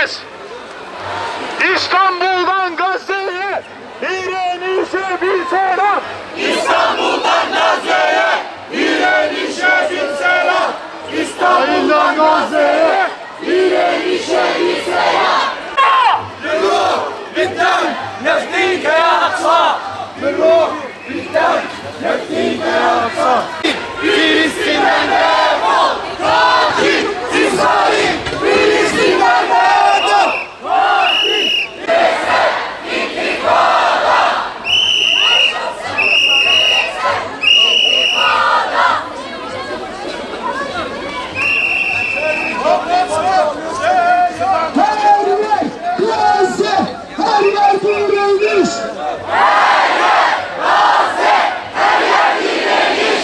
kez İstanbul'dan Gazze'ye direnişe bir selam. İstanbul'dan Gazze'ye direnişe bir selam. İstanbul'dan Gazze'ye direnişe bir selam. بالروح بالدم نفديك يا أقصى بالروح بالدم نفديك يا أقصى فلسطين نابل قاتل إسرائيل فلسطين نابل قاتل ليست انتفاضة Her yer direniş! Her yer Gazze, her yer direniş!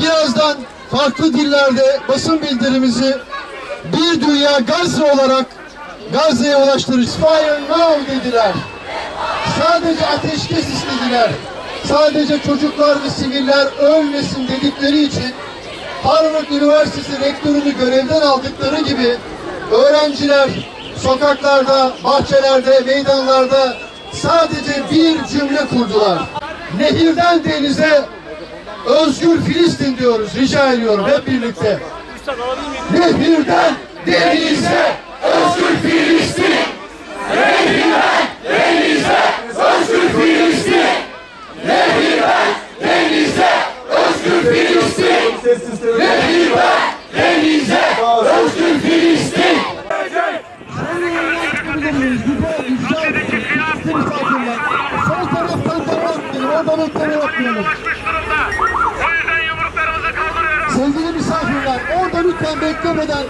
Birazdan farklı dillerde basın bildirimizi bir dünya Gazze olarak Gazze'ye ulaştırırız. Fire now dediler. Sadece ateşkes istediler. Sadece çocuklar ve siviller ölmesin dedikleri için Harvard Üniversitesi rektörünü görevden aldıkları gibi öğrenciler sokaklarda, bahçelerde, meydanlarda sadece bir cümle kurdular. Nehirden denize özgür Filistin diyoruz. Rica ediyorum hep birlikte. Nehirden denize özgür Filistin. Nehirden denize özgür Filistin. Nehirden denize özgür Filistin. Nehirden denize özgür Filistin. Sol taraftan devam edelim. Oradan ötleri yapmayalım. Sevgili misafirler, orada lütfen beklemeden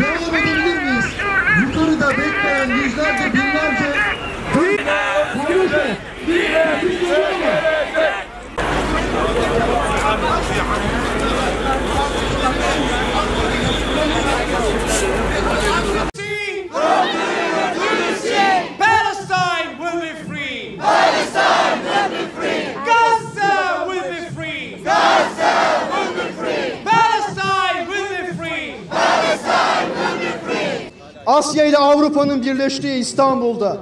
devam edebilir miyiz? Yukarıda bekleyen yüzlerce, binlerce... Palestine will be free. Palestine will be free. Gaza will be free. Gaza will be free. Palestine will be free. Palestine will be free. Asya ile Avrupa'nın birleştiği İstanbul'da,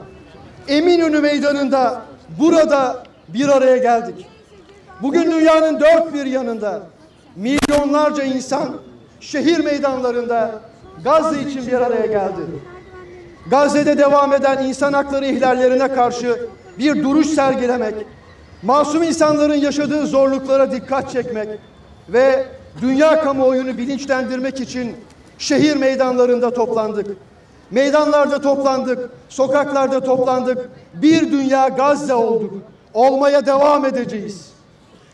Eminönü Meydanı'nda, burada bir araya geldik. Bugün dünyanın dört bir yanında milyonlarca insan şehir meydanlarında Gazze için bir araya geldi. Gazze'de devam eden insan hakları ihlallerine karşı bir duruş sergilemek, masum insanların yaşadığı zorluklara dikkat çekmek ve dünya kamuoyunu bilinçlendirmek için şehir meydanlarında toplandık. Meydanlarda toplandık, sokaklarda toplandık. Bir dünya Gazze olduk. Olmaya devam edeceğiz.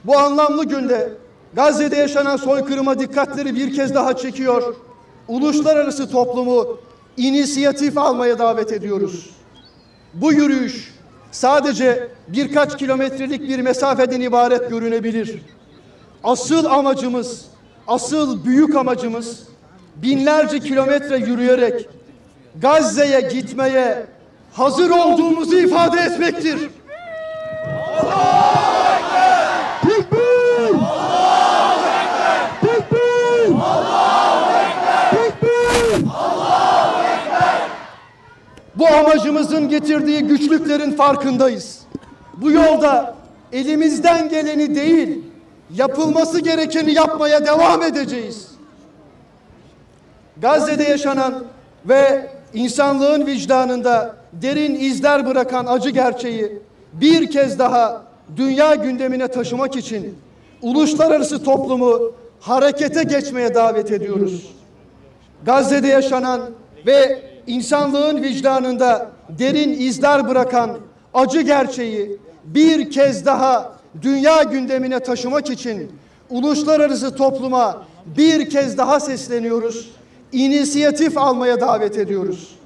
Bu anlamlı günde Gazze'de yaşanan soykırıma dikkatleri bir kez daha çekiyor. Uluslararası toplumu inisiyatif almaya davet ediyoruz. Bu yürüyüş sadece birkaç kilometrelik bir mesafeden ibaret görünebilir. Asıl amacımız, asıl büyük amacımız binlerce kilometre yürüyerek Gazze'ye gitmeye hazır olduğumuzu ifade etmektir. Allahu Ekber! Tekbir! Allahu Ekber! Tekbir! Allahu Ekber! Tekbir! Allahu Ekber! Bu amacımızın getirdiği güçlüklerin farkındayız. Bu yolda elimizden geleni değil, yapılması gerekeni yapmaya devam edeceğiz. Gazze'de yaşanan ve insanlığın vicdanında derin izler bırakan acı gerçeği bir kez daha dünya gündemine taşımak için uluslararası toplumu harekete geçmeye davet ediyoruz. Gazze'de yaşanan ve insanlığın vicdanında derin izler bırakan acı gerçeği bir kez daha dünya gündemine taşımak için uluslararası topluma bir kez daha sesleniyoruz. İnisiyatif almaya davet ediyoruz.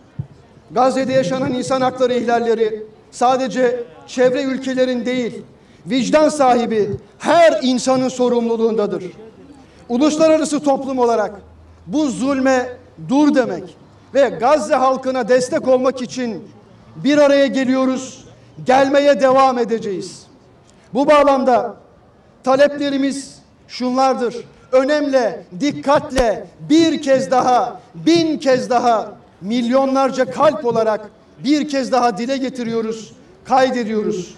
Gazze'de yaşanan insan hakları ihlalleri sadece çevre ülkelerin değil, vicdan sahibi her insanın sorumluluğundadır. Uluslararası toplum olarak bu zulme dur demek ve Gazze halkına destek olmak için bir araya geliyoruz, gelmeye devam edeceğiz. Bu bağlamda taleplerimiz şunlardır. Önemle, dikkatle bir kez daha, 1000 kez daha, milyonlarca kalp olarak bir kez daha dile getiriyoruz, kaydediyoruz.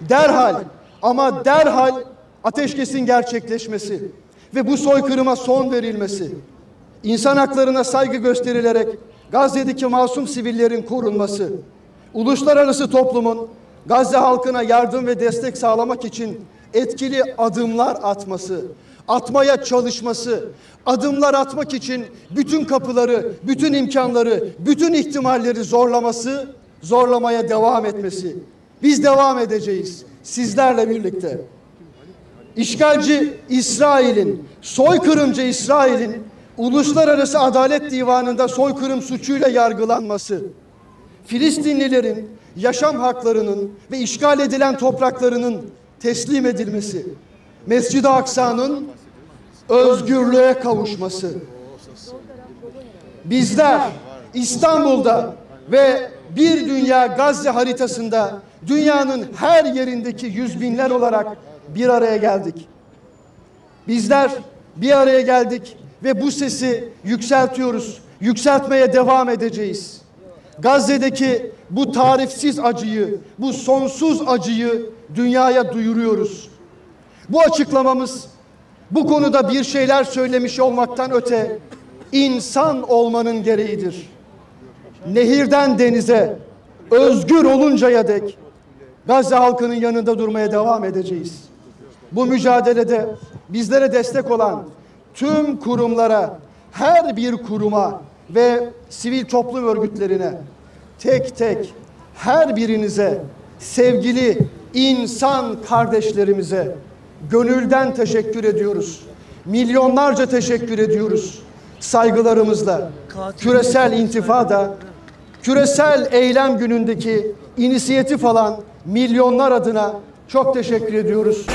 Derhal ama derhal ateşkesin gerçekleşmesi ve bu soykırıma son verilmesi, insan haklarına saygı gösterilerek Gazze'deki masum sivillerin korunması, uluslararası toplumun Gazze halkına yardım ve destek sağlamak için etkili adımlar atması, atmaya çalışması, adımlar atmak için bütün kapıları, bütün imkanları, bütün ihtimalleri zorlamaya devam etmesi. Biz devam edeceğiz sizlerle birlikte. İşgalci İsrail'in, soykırımcı İsrail'in Uluslararası Adalet Divanı'nda soykırım suçuyla yargılanması, Filistinlilerin yaşam haklarının ve işgal edilen topraklarının teslim edilmesi, Mescid-i Aksa'nın özgürlüğe kavuşması. Bizler İstanbul'da ve bir dünya Gazze haritasında dünyanın her yerindeki yüz binler olarak bir araya geldik. Bizler bir araya geldik ve bu sesi yükseltiyoruz, yükseltmeye devam edeceğiz. Gazze'deki bu tarifsiz acıyı, bu sonsuz acıyı dünyaya duyuruyoruz. Bu açıklamamız bu konuda bir şeyler söylemiş olmaktan öte insan olmanın gereğidir. Nehirden denize, özgür oluncaya dek Gazze halkının yanında durmaya devam edeceğiz. Bu mücadelede bizlere destek olan tüm kurumlara, her bir kuruma ve sivil toplum örgütlerine tek tek her birinize, sevgili insan kardeşlerimize gönülden teşekkür ediyoruz. Milyonlarca teşekkür ediyoruz. Saygılarımızla küresel intifada, küresel eylem günündeki inisiyatif alan milyonlar adına çok teşekkür ediyoruz.